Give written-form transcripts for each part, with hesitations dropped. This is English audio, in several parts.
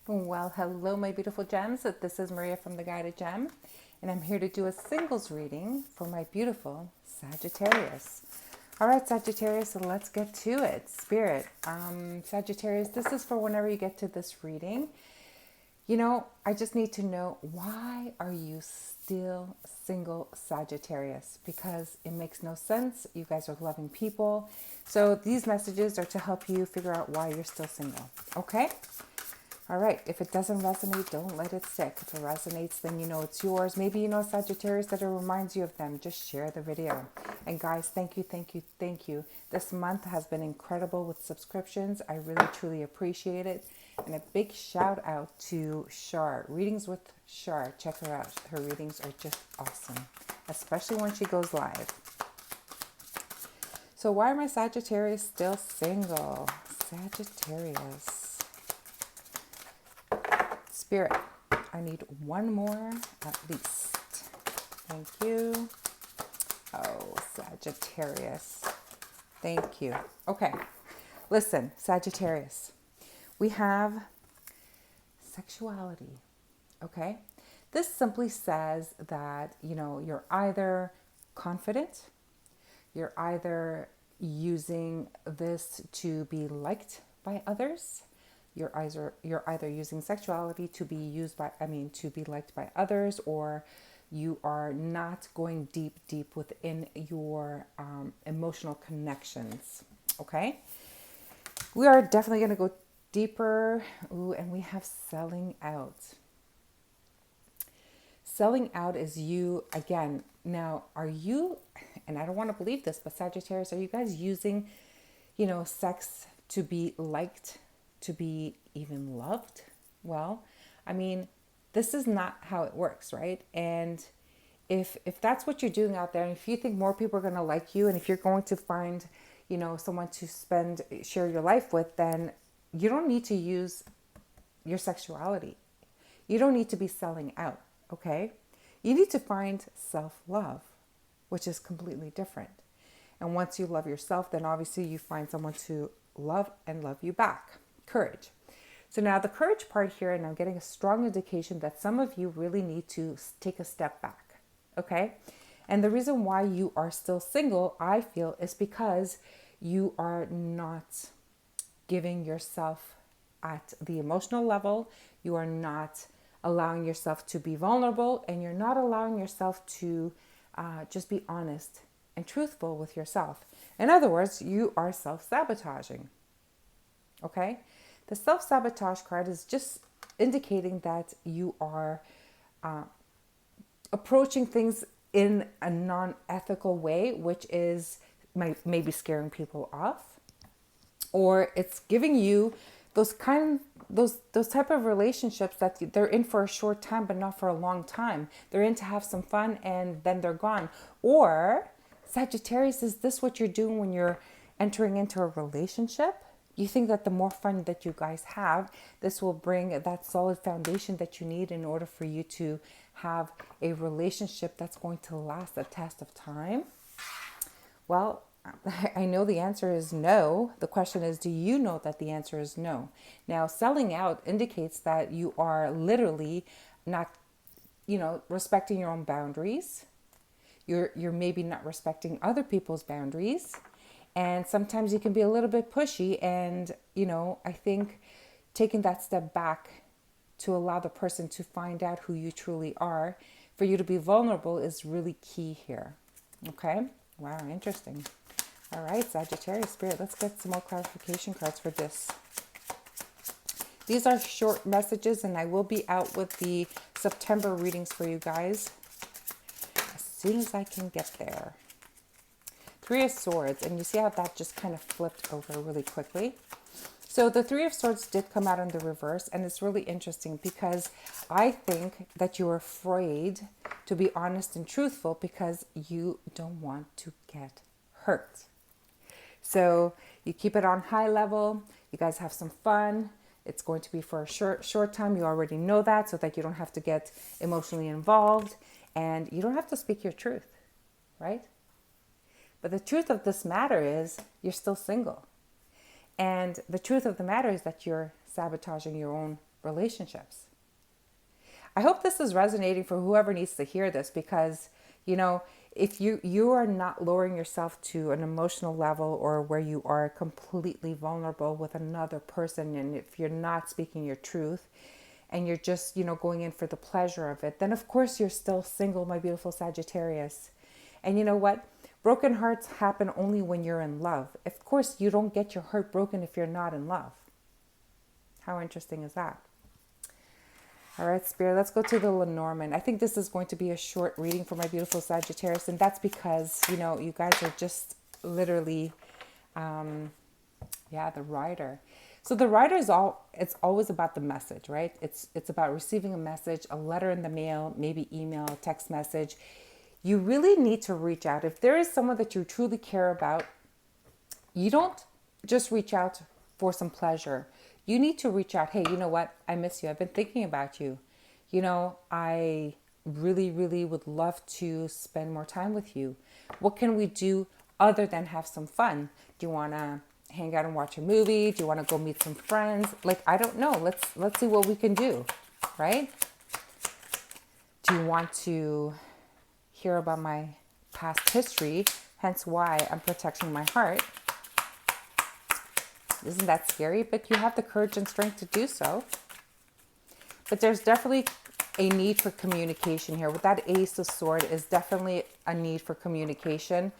Well, hello, my beautiful gems. This is Maria from The Guided Gem, and I'm here to do a singles reading for my beautiful Sagittarius. All right, Sagittarius, so let's get to it. Spirit, Sagittarius, this is for whenever you get to this reading. I just need to know, why are you still single, Sagittarius? Because it makes no sense. You guys are loving people. So these messages are to help you figure out why you're still single. Okay? All right, if it doesn't resonate, don't let it stick. If it resonates, then you know it's yours. Maybe you know Sagittarius that it reminds you of them. Just share the video. And guys, thank you, thank you, thank you. This month has been incredible with subscriptions. I really, truly appreciate it. And a big shout out to Shar. Readings with Shar. Check her out. Her readings are just awesome, especially when she goes live. So why are my Sagittarius still single? Sagittarius. Spirit, I need one more at least. Thank you. Oh, Sagittarius. Thank you. Okay. Listen, Sagittarius. We have sexuality. Okay? This simply says that, you're either confident, you're either using this to be liked by others, you're either using sexuality to be to be liked by others, or you are not going deep within your emotional connections. Okay, we are definitely going to go deeper. Ooh, and we have selling out. Selling out is you again. Now, are you? And I don't want to believe this, but Sagittarius, are you guys using, sex to be liked, to be even loved? Well, this is not how it works, right? And if that's what you're doing out there, and if you think more people are going to like you, and if you're going to find, someone to share your life with, then you don't need to use your sexuality. You don't need to be selling out, okay? You need to find self-love, which is completely different. And once you love yourself, then obviously you find someone to love and love you back. Courage. So now the courage part here, and I'm getting a strong indication that some of you really need to take a step back, okay? And the reason why you are still single, I feel, is because you are not giving yourself at the emotional level. You are not allowing yourself to be vulnerable, and you're not allowing yourself to just be honest and truthful with yourself. In other words, you are self-sabotaging. Okay? The self-sabotage card is just indicating that you are approaching things in a non-ethical way, which is maybe scaring people off, or it's giving you those type of relationships that they're in for a short time but not for a long time. They're in to have some fun and then they're gone. Or Sagittarius, is this what you're doing when you're entering into a relationship? You think that the more fun that you guys have, this will bring that solid foundation that you need in order for you to have a relationship that's going to last a test of time? Well, I know the answer is no. The question is, do you know that the answer is no? Now, selling out indicates that you are literally not, respecting your own boundaries. You're maybe not respecting other people's boundaries. And sometimes you can be a little bit pushy. And, I think taking that step back to allow the person to find out who you truly are, for you to be vulnerable, is really key here. Okay? Wow, interesting. All right, Sagittarius Spirit, let's get some more clarification cards for this. These are short messages, and I will be out with the September readings for you guys as soon as I can get there. Three of Swords, and you see how that just kind of flipped over really quickly. So the Three of Swords did come out in the reverse, and it's really interesting because I think that you're afraid to be honest and truthful because you don't want to get hurt. So you keep it on high level. You guys have some fun. It's going to be for a short time. You already know that, so that you don't have to get emotionally involved, and you don't have to speak your truth, right? But the truth of this matter is you're still single. And the truth of the matter is that you're sabotaging your own relationships. I hope this is resonating for whoever needs to hear this, because, you know, if you are not lowering yourself to an emotional level, or where you are completely vulnerable with another person, and if you're not speaking your truth, and you're just, going in for the pleasure of it, then of course you're still single, my beautiful Sagittarius. And you know what? Broken hearts happen only when you're in love. Of course, you don't get your heart broken if you're not in love. How interesting is that? All right, Spirit, let's go to the Lenormand. I think this is going to be a short reading for my beautiful Sagittarius, and that's because, you guys are just literally, the rider. So the rider it's always about the message, right? It's about receiving a message, a letter in the mail, maybe email, text message. You really need to reach out. If there is someone that you truly care about, you don't just reach out for some pleasure. You need to reach out. Hey, you know what? I miss you. I've been thinking about you. I really, really would love to spend more time with you. What can we do other than have some fun? Do you want to hang out and watch a movie? Do you want to go meet some friends? I don't know. Let's see what we can do, right? Do you want to hear about my past history? Hence why I'm protecting my heart. Isn't that scary? But you have the courage and strength to do so. But there's definitely a need for communication here. With that Ace of Swords is definitely a need for communication.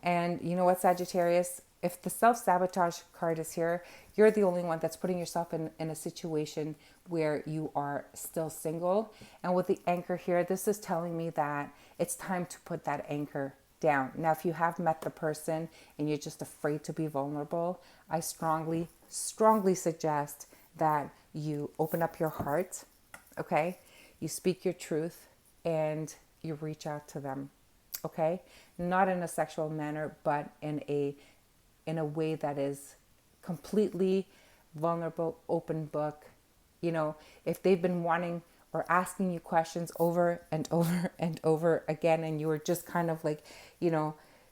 And you know what, Sagittarius? If the self-sabotage card is here, you're the only one that's putting yourself in a situation where you are still single. And with the anchor here, this is telling me that it's time to put that anchor down. Now, if you have met the person and you're just afraid to be vulnerable, I strongly, strongly suggest that you open up your heart, okay? You speak your truth and you reach out to them, okay? Not in a sexual manner, but in a way that is completely vulnerable, open book. If they've been wanting or asking you questions over and over and over again, and you were just kind of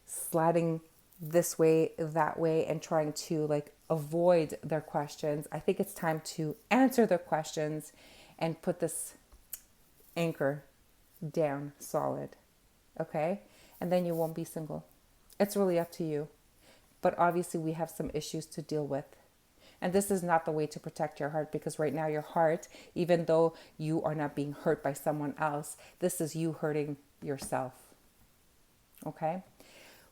sliding this way, that way, and trying to avoid their questions, I think it's time to answer their questions and put this anchor down solid, okay? And then you won't be single. It's really up to you. But obviously we have some issues to deal with. And this is not the way to protect your heart, because right now your heart, even though you are not being hurt by someone else, this is you hurting yourself. Okay?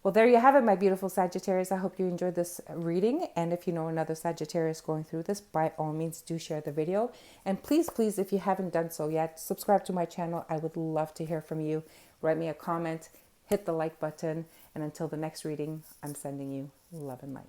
Well, there you have it, my beautiful Sagittarius. I hope you enjoyed this reading. And if you know another Sagittarius going through this, by all means, do share the video. And please, please, if you haven't done so yet, subscribe to my channel. I would love to hear from you. Write me a comment, hit the like button. And until the next reading, I'm sending you love and light.